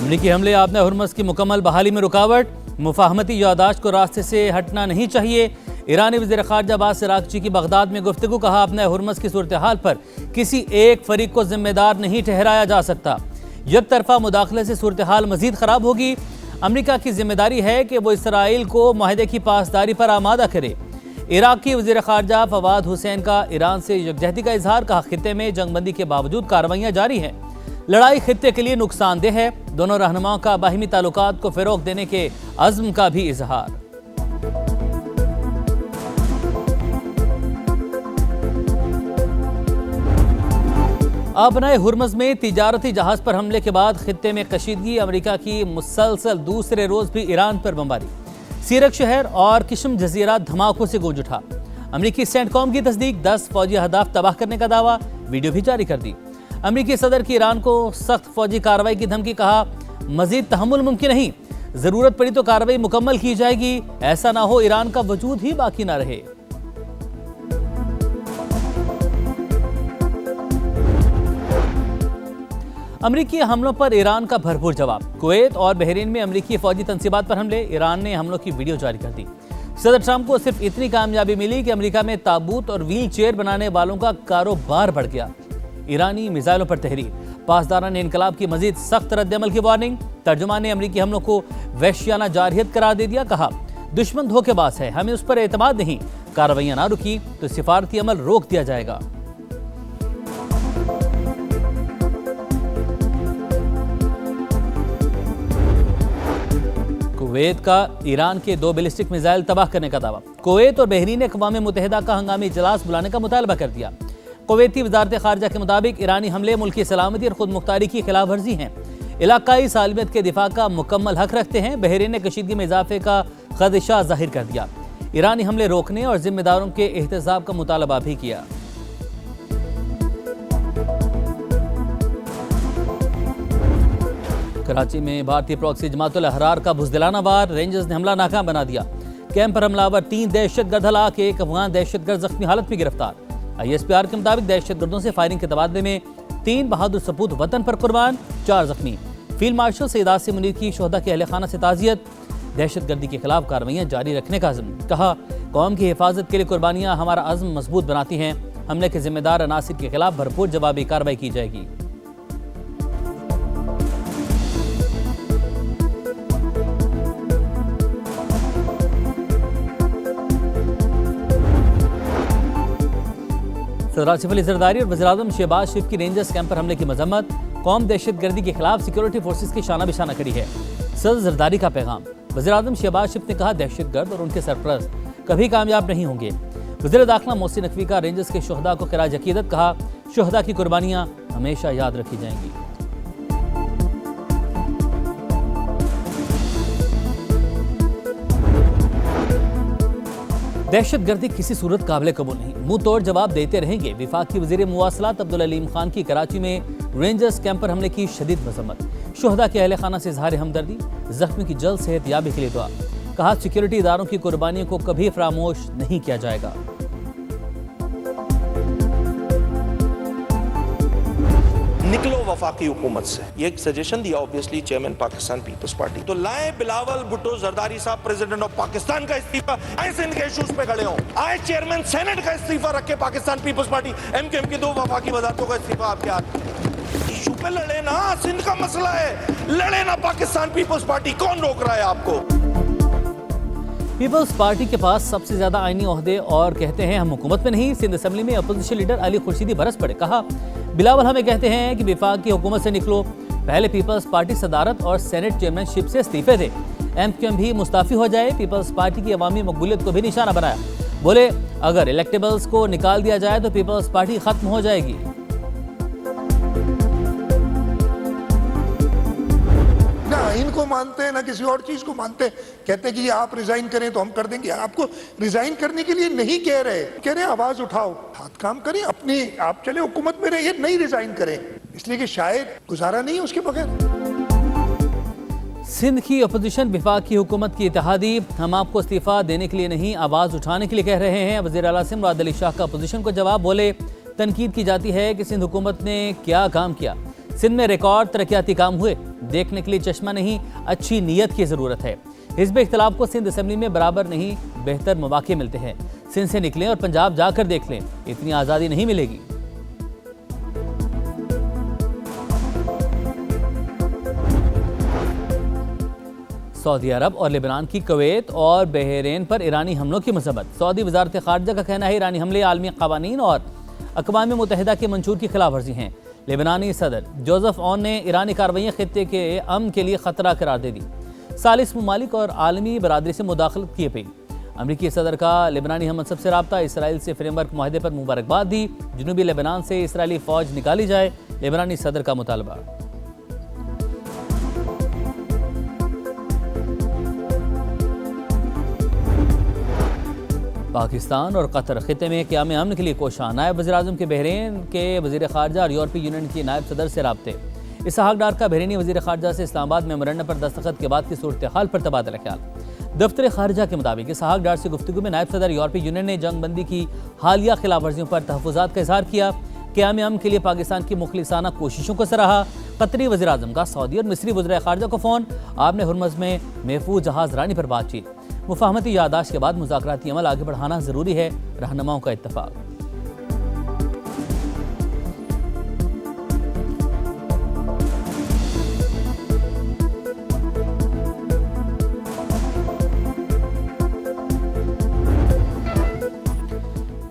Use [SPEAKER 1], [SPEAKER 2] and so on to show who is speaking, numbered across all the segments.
[SPEAKER 1] अमरीकी हमले आपने हुर्मुज़ की मुकम्मल बहाली में रुकावट, मुफाहमती यादाश्त को रास्ते से हटना नहीं चाहिए। ईरानी वज़ीर ख़ारजा अब्बास अराग़ची की बगदाद में गुफ्तगू, कहा आपने हुर्मुज़ की सूरत हाल पर किसी एक फरीक को जिम्मेदार नहीं ठहराया जा सकता। एक तरफा मुदाखले से सूरत हाल मजीद ख़राब होगी। अमरीका की जिम्मेदारी है कि वो इसराइल को माहिदे की पासदारी पर आमादा करे। इराक की वज़ीर ख़ारजा फवाद हुसैन का ईरान से यकजहती का इजहार, कहा खित्ते में जंगबंदी के बावजूद कार्रवाइयाँ जारी हैं, लड़ाई खित्ते के लिए नुकसानदेह है। दोनों रहनुमाओं का बाहिमी ताल्लुकात को फ़रोग़ देने के अज़्म का भी इजहार। अपने हुर्मुज़ में तिजारती जहाज़ पर हमले के बाद खित्ते में कशीदगी, अमरीका की मुसलसल दूसरे रोज़ भी ईरान पर बमबारी। सीरक शहर और किशम जजीरा धमाकों से गूंज उठा। अमरीकी सेंटकॉम की तस्दीक, 10 फौजी अहदाफ तबाह करने का दावा, वीडियो भी जारी कर दी। अमरीकी सदर की ईरान को सख्त फौजी कार्रवाई की धमकी, कहा मजीद तहम्मुल मुमकिन नहीं, जरूरत पड़ी तो कार्रवाई मुकम्मल की जाएगी, ऐसा ना हो ईरान का वजूद ही बाकी ना रहे। अमरीकी हमलों पर ईरान का भरपूर जवाब। कुवैत और बहरीन में अमरीकी फौजी तंसीबात पर हमले, ईरान ने हमलों की वीडियो जारी कर दी। सदर ट्रंप को सिर्फ इतनी कामयाबी मिली कि अमरीका में ताबूत और व्हील चेयर बनाने वालों का कारोबार बढ़ गया। ईरानी मिसाइलों पर तहरीर, पासदाराना इनकलाब की मजीद सख्त रद्द-ए-अमल की वार्निंग। तर्जुमान ने अमरीकी हमलों को वहशियाना जारहियत करार दे दिया, कहा दुश्मन धोखेबाज है, हमें उस पर एतमाद नहीं, कार्रवाइयां ना रुकी तो सिफारती अमल रोक दिया जाएगा। कुवैत का ईरान के 2 बैलिस्टिक मिसाइल तबाह करने का दावा। कुवैत और बहरीन ने अक़वाम मुत्तहिदा का हंगामी इजलास बुलाने का मुतालबा कर दिया। कुवैती वज़ारत ख़ारजा के मुताबिक ईरानी हमले मुल्क की सलामती और खुद मुख्तारी की खिलाफ वर्जी हैं, इलाकाई सालमियत के दिफा का मुकम्मल हक रखते हैं। बहरीन ने कशीदगी में इजाफे का खदशा जाहिर कर दिया। ईरानी हमले रोकने और जिम्मेदारों के एहतसाब का मुतालबा भी किया। कराची में भारतीय प्रॉक्सी जमातुल अहरार का बुज़दिलाना वार, रेंजर्स ने हमला नाकाम बना दिया। कैंप पर हमलावर 3 दहशतगर्द हलाक, 1 अफगान दहशतगर्द जख्मी हालत में गिरफ्तार। ISPR के मुताबिक दहशतगर्दों से फायरिंग के तबादले में 3 बहादुर सपूत वतन पर कुर्बान, 4 जख्मी। फील्ड मार्शल सैयद आसिम मुनीर की शोहदा के अहले खाना से ताज़ियत। दहशतगर्दी के खिलाफ कार्रवाइयाँ जारी रखने का अज़्म, कहा कौम की हिफाजत के लिए कुर्बानियाँ हमारा अज़्म मजबूत बनाती हैं। हमले के जिम्मेदार अनासिर के खिलाफ भरपूर जवाबी कार्रवाई की जाएगी। सदर आसिफ अली ज़रदारी और वज़ीर-ए-आज़म शहबाज शरीफ की रेंजर्स कैंप पर हमले की मजम्मत। कौम दहशतगर्दी के खिलाफ सिक्योरिटी फोर्सेस की शाना बिशाना खड़ी है। सदर ज़रदारी का पैगाम, वज़ीर-ए-आज़म शहबाज शरीफ ने कहा दहशतगर्द और उनके सरपरस्त कभी कामयाब नहीं होंगे। वज़ीर दाखिला मोहसिन नकवी का रेंजर्स के शोहदा को खिराज अकीदत, कहा शोहदा की कुर्बानियाँ हमेशा याद रखी जाएंगी। दहशतगर्दी किसी सूरत काबिल कबूल नहीं, मुंह तोड़ जवाब देते रहेंगे। वफाकी वज़ीर मुवासलात अब्दुल अलीम खान की कराची में रेंजर्स कैंप पर हमले की शदीद मजम्मत। शोहदा के अहले खाना से इज़हार हमदर्दी, जख्मी की जल्द सेहत याबी के लिए दुआ। कहा सिक्योरिटी इदारों की कुर्बानियों को कभी फरामोश नहीं किया जाएगा।
[SPEAKER 2] निकलो वफाकी हुकूमत से, ये एक सजेशन दिया ऑब्वियसली चेयरमैन पाकिस्तान पीपल्स पार्टी, तो लाए बिलावल भुट्टो जरदारी साहब प्रेसिडेंट ऑफ पाकिस्तान का इस्तीफा, आए सिंध के इश्यूज पे खड़े हों, आए चेयरमैन सेनेट का इस्तीफा रखे पाकिस्तान पीपल्स पार्टी, MKM की 2 वफाकी वजारतों का इस्तीफा आपके हाथ। इशू पे लड़े ना, सिंध का मसला है, लड़े ना पाकिस्तान पीपल्स पार्टी, कौन रोक रहा है आपको?
[SPEAKER 1] पीपल्स पार्टी के पास सबसे ज्यादा आईनी ओहदे और कहते हैं हम हुकूमत में नहीं। सिंध असेंबली में अपोजिशन लीडर अली खुर्शीदी बरस पड़े, कहा बिलावल हमें कहते हैं कि विफाक की हुकूमत से निकलो, पहले पीपल्स पार्टी सदारत और सेनेट चेयरमैनशिप से इस्तीफे दे, MKM भी मुस्ताफी हो जाए। पीपल्स पार्टी की अवामी मकबूलियत को भी निशाना बनाया, बोले अगर इलेक्टेबल्स को निकाल दिया जाए तो पीपल्स पार्टी खत्म हो जाएगी।
[SPEAKER 3] ना इनको मानते हैं ना किसी और चीज को मानते हैं। कहते हैं कि आप रिजाइन करें तो हम कर देंगे। आपको रिजाइन करने के लिए नहीं कह रहे आवाज उठाओ, हाथ काम करें, अपनी आप चले हुकूमत में रहिए, नहीं रिजाइन करें, इसलिए कि शायद गुजारा नहीं उसके बगैर।
[SPEAKER 1] सिंध की अपोजिशन विफाक की हुकूमत की इत्तेहादी, हम आपको इस्तीफा देने के लिए नहीं आवाज उठाने के लिए कह रहे हैं। वज़ीर आला सिंध मुराद अली शाह का अपोजिशन को जवाब, बोले तनकीद की जाती है कि सिंध हुकूमत ने क्या काम किया, सिंध में रिकॉर्ड तरक्याती काम हुए, देखने के लिए चश्मा नहीं, अच्छी नीयत की ज़रूरत है। हिज़्ब इख्तिलाफ को सिंध असेंबली में बराबर नहीं, बेहतर मौके मिलते हैं। सिंध से निकलें और पंजाब जाकर देख लें, इतनी आज़ादी नहीं मिलेगी। सऊदी अरब और लेबनान की कुवैत और बहरीन पर ईरानी हमलों की मसब्बत। सऊदी वजारत खारजा का कहना है ईरानी हमले आलमी कवानीन और अक़वाम मुत्तहिदा के मंशूर की खिलाफ वर्जी हैं। लेबनानी सदर जोसेफ ऑन ने ईरानी कार्रवाइयाँ खित्ते के अमन के लिए ख़तरा करार दे दी। सालिस ममालिक और आलमी बरादरी से मुदाखलत की अपील। अमरीकी सदर का लेबनानी हमसब से रब्ता, इसराइल से फ्रेमवर्क मुआहदे पर मुबारकबाद दी। जनूबी लेबनान से इसराइली फ़ौज निकाली जाए, लेबनानी सदर का मुतालबा। पाकिस्तान और कतर खित्ते में क़याम अमन के लिए कोशां। नायब वज़ीर-ए-आज़म के बहरीन के वज़ीर ख़ारजा और यूरोपीय यूनियन की नायब सदर से राब्ते। इसहाक डार का बहरीनी वज़ीर ख़ारजा से इस्लामाबाद मेमोरेंडम पर दस्तखत के बाद की सूरत हाल पर तबादला ख्याल। दफ्तर ख़ारजा के मुताबिक इसहाक डार से गुफ्तगू में नायब सदर यूरोपीय यूनियन ने जंग बंदी की हालिया खिलाफ वर्जियों पर तहफ़्फ़ुज़ात का इज़हार किया। क़याम अमन के लिए पाकिस्तान की मुखलिसाना कोशिशों को सराहा। कतरी वज़ीर-ए-आज़म का सऊदी और मिस्री वज़ीर ख़ारजा को फ़ोन। आपने हुर्मज़ में महफूज जहाज़ रानी पर बातचीत। मुफाहमती यादाश्त के बाद मुज़ाकराती अमल आगे बढ़ाना ज़रूरी है, रहनुमाओं का इत्तफ़ाक़।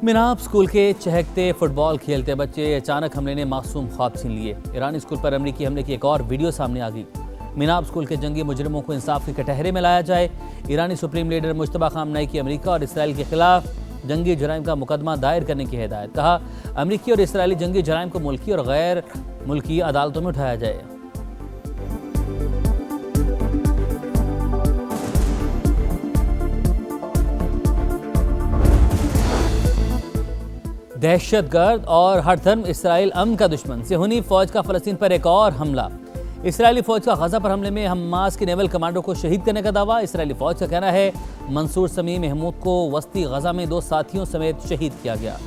[SPEAKER 1] मिनाब स्कूल के चहकते फुटबॉल खेलते बच्चे अचानक हमले ने मासूम ख्वाब छीन लिए। ईरानी स्कूल पर अमरीकी हमले की एक और वीडियो सामने आ गई। मिनाब स्कूल के जंगी मुजरिमों को इंसाफ के कटहरे में लाया जाए। ईरानी सुप्रीम लीडर मुश्तबा खामनेई की अमेरिका और इसराइल के खिलाफ जंगी जराइम का मुकदमा दायर करने की हिदायत। कहा, अमरीकी और इसराइली जंगी जराइम को मुल्की और गैर मुल्की अदालतों में उठाया जाए। दहशतगर्द और हर धर्म इसराइल अमन का दुश्मन। सिहूनी फौज का फ़लस्तीन पर एक और हमला। इसराइली फौज का गजा पर हमले में हमास के नेवल कमांडो को शहीद करने का दावा। इसराइली फौज का कहना है मंसूर समी महमूद को वस्ती गजा में 2 साथियों समेत शहीद किया गया।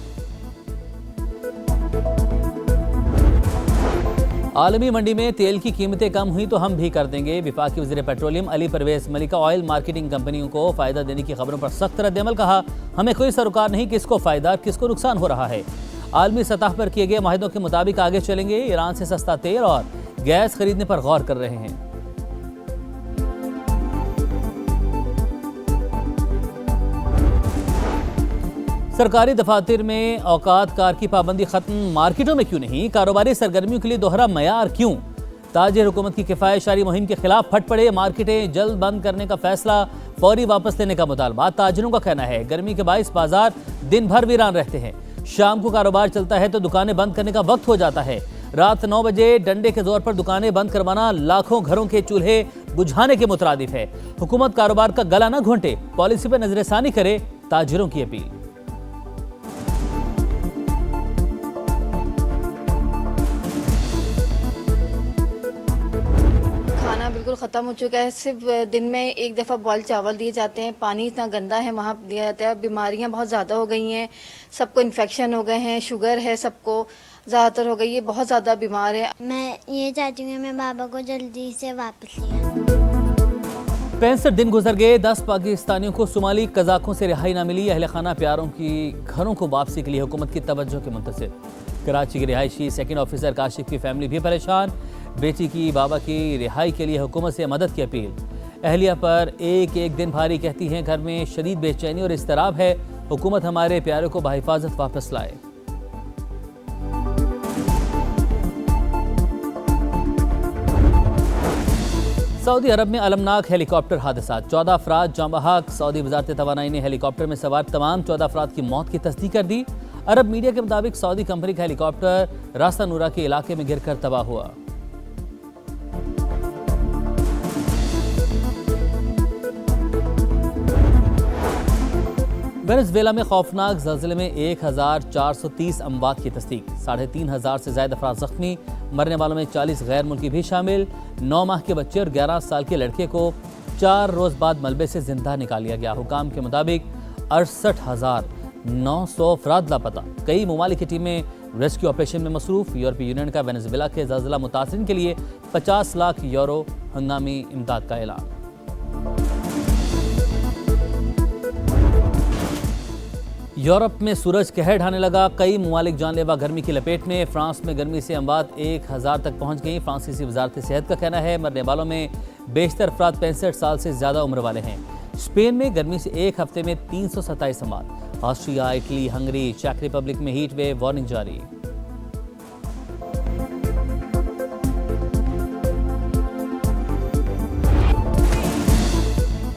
[SPEAKER 1] आलमी मंडी में तेल की कीमतें कम हुई तो हम भी कर देंगे। वफाकी वज़ीर पेट्रोलियम अली परवेज मलिका ऑयल मार्केटिंग कंपनियों को फ़ायदा देने की खबरों पर सख्त रद्द-ए-अमल। कहा, हमें कोई सरोकार नहीं किसको फ़ायदा किसको नुकसान हो रहा है। आलमी सतह पर किए गए माहिदों के मुताबिक आगे चलेंगे। ईरान से सस्ता तेल और गैस खरीदने पर गौर कर रहे हैं। सरकारी दफातर में औकात कार की पाबंदी खत्म, मार्केटों में क्यों नहीं? कारोबारी सरगर्मियों के लिए दोहरा मयार क्यों? ताजिर हुकूमत की किफ़ायतशारी मुहिम के खिलाफ फट पड़े। मार्केटें जल्द बंद करने का फैसला, फौरी वापस लेने का मुतालबा। ताजिरों का कहना है गर्मी के बाइस बाजार दिन भर वीरान रहते हैं। शाम को कारोबार चलता है तो दुकानें बंद करने का वक्त हो जाता है। रात 9 बजे डंडे के जोर पर दुकानें बंद करवाना लाखों घरों के चूल्हे बुझाने के मुतरादिफ है। हुकूमत कारोबार का गला न घोंटे, पॉलिसी पर नजरसानी करे, ताजिरों की अपील।
[SPEAKER 4] बिल्कुल ख़त्म हो चुका है। सिर्फ दिन में एक दफ़ा बॉयल चावल दिए जाते हैं। पानी इतना गंदा है वहाँ दिया जाता है। बीमारियाँ बहुत ज़्यादा हो गई हैं, सबको इन्फेक्शन हो गए हैं, शुगर है, सबको ज़्यादातर हो गई है, बहुत ज़्यादा बीमार है।
[SPEAKER 5] मैं ये चाहती हूँ मैं बाबा को जल्दी से वापस लिया।
[SPEAKER 1] 65 दिन गुजर गए, 10 पाकिस्तानियों को सोमाली कज़ाकों से रिहाई ना मिली। अहल खाना प्यारों की घरों को वापसी के लिए हुकूमत की तवज्जो के मुंतज़िर। कराची के रिहायशी सेकंड ऑफिसर काशिफ की फैमिली भी परेशान। बेटी की बाबा की रिहाई के लिए हुकूमत से मदद की अपील। अहलिया पर एक एक दिन भारी, कहती हैं घर में शदीद बेचैनी और इस्तराब है। हुकूमत हमारे प्यारों को बाहिफाजत वापस लाए। सऊदी अरब में अलमनाक हेलीकॉप्टर हादसा, 14 अफराद जाँ बहक। सऊदी वजारत तवानाई ने हेलीकॉप्टर में सवार तमाम 14 अफराद की मौत की तस्दीक कर दी। अरब मीडिया के मुताबिक सऊदी कंपनी का हेलीकॉप्टर रास्ता नूरा के इलाके में गिरकर तबाह हुआ। वेनेज़ुएला में खौफनाक ज़लज़ले में 1430 अमवात की तस्दीक, 3500 से ज़ायद अफराद ज़ख्मी। मरने वालों में 40 गैर मुल्की भी शामिल। 9 माह के बच्चे और 11 साल के लड़के को 4 रोज़ बाद मलबे से जिंदा निकाल लिया गया। हुकाम के मुताबिक 68,000 900 अफराद लापता। कई ममालिक की टीमें रेस्क्यू ऑपरेशन में मसरूफ। यूरोपीय यूनियन का वेनेजुएला के ज़लज़ला मुतासिरीन के लिए 50 लाख यूरो हंगामी इमदाद का ऐलान। यूरोप में सूरज कहर ढाने लगा। कई ममालिक जानलेवा गर्मी की लपेट में। फ्रांस में गर्मी से अमवात 1000 तक पहुंच गई। फ्रांसीसी वजारत सेहत का कहना है मरने वालों में बेशतर अफराद 65 साल से ज़्यादा उम्र वाले हैं। स्पेन में गर्मी से एक हफ्ते में 327 अमवात। ऑस्ट्रिया, इटली, हंगरी, चेक रिपब्लिक में हीट वेव वार्निंग जारी।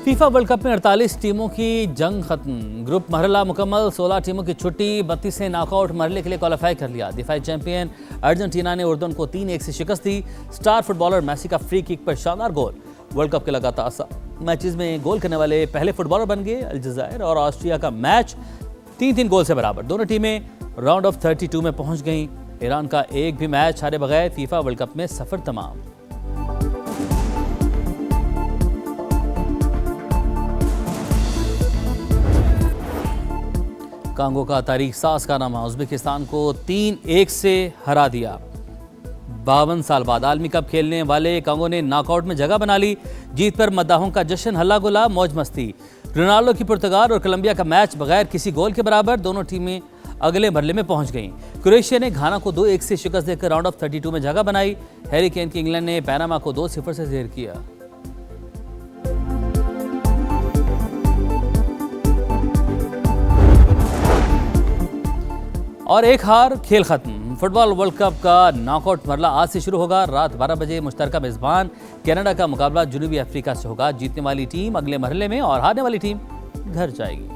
[SPEAKER 1] फीफा वर्ल्ड कप में 48 टीमों की जंग खत्म। ग्रुप मरहला मुकम्मल। 16 टीमों की छुट्टी। 32 ने नॉकआउट मरहले के लिए क्वालिफाई कर लिया। दिफाई चैंपियन अर्जेंटीना ने उर्दन को 3-1 से शिकस्त दी। स्टार फुटबॉलर मेसी का फ्री किक पर शानदार गोल। वर्ल्ड कप के लगातार 7 मैचेस में गोल करने वाले पहले फुटबॉलर बन गए। अलजायर और ऑस्ट्रिया का मैच 3-3 गोल से बराबर। दोनों टीमें राउंड ऑफ 32 में पहुंच गईं। ईरान का एक भी मैच हारे बगैर फीफा वर्ल्ड कप में सफर तमाम। कांगो का तारीख साज कारनामा। उज्बेकिस्तान को 3-1 से हरा दिया। 52 साल बाद आलमी कप खेलने वाले कांगो ने नॉकआउट में जगह बना ली। जीत पर मद्दाहों का जश्न, हल्ला गुल्ला, मौज मस्ती। रोनाल्डो की पुर्तगाल और कोलंबिया का मैच बगैर किसी गोल के बराबर। दोनों टीमें अगले मरहले में पहुंच गईं। क्रोएशिया ने घाना को 2-1 से शिकस्त देकर राउंड ऑफ 32 में जगह बनाई। हैरी केन की इंग्लैंड ने पैनामा को 2-0 से ढेर किया। और एक हार, खेल खत्म। फुटबॉल वर्ल्ड कप का नॉकआउट मरला आज से शुरू होगा। रात 12 बजे मुश्तरका मेजबान कनाडा का मुकाबला जनूबी अफ्रीका से होगा। जीतने वाली टीम अगले मरहले में और हारने वाली टीम घर जाएगी।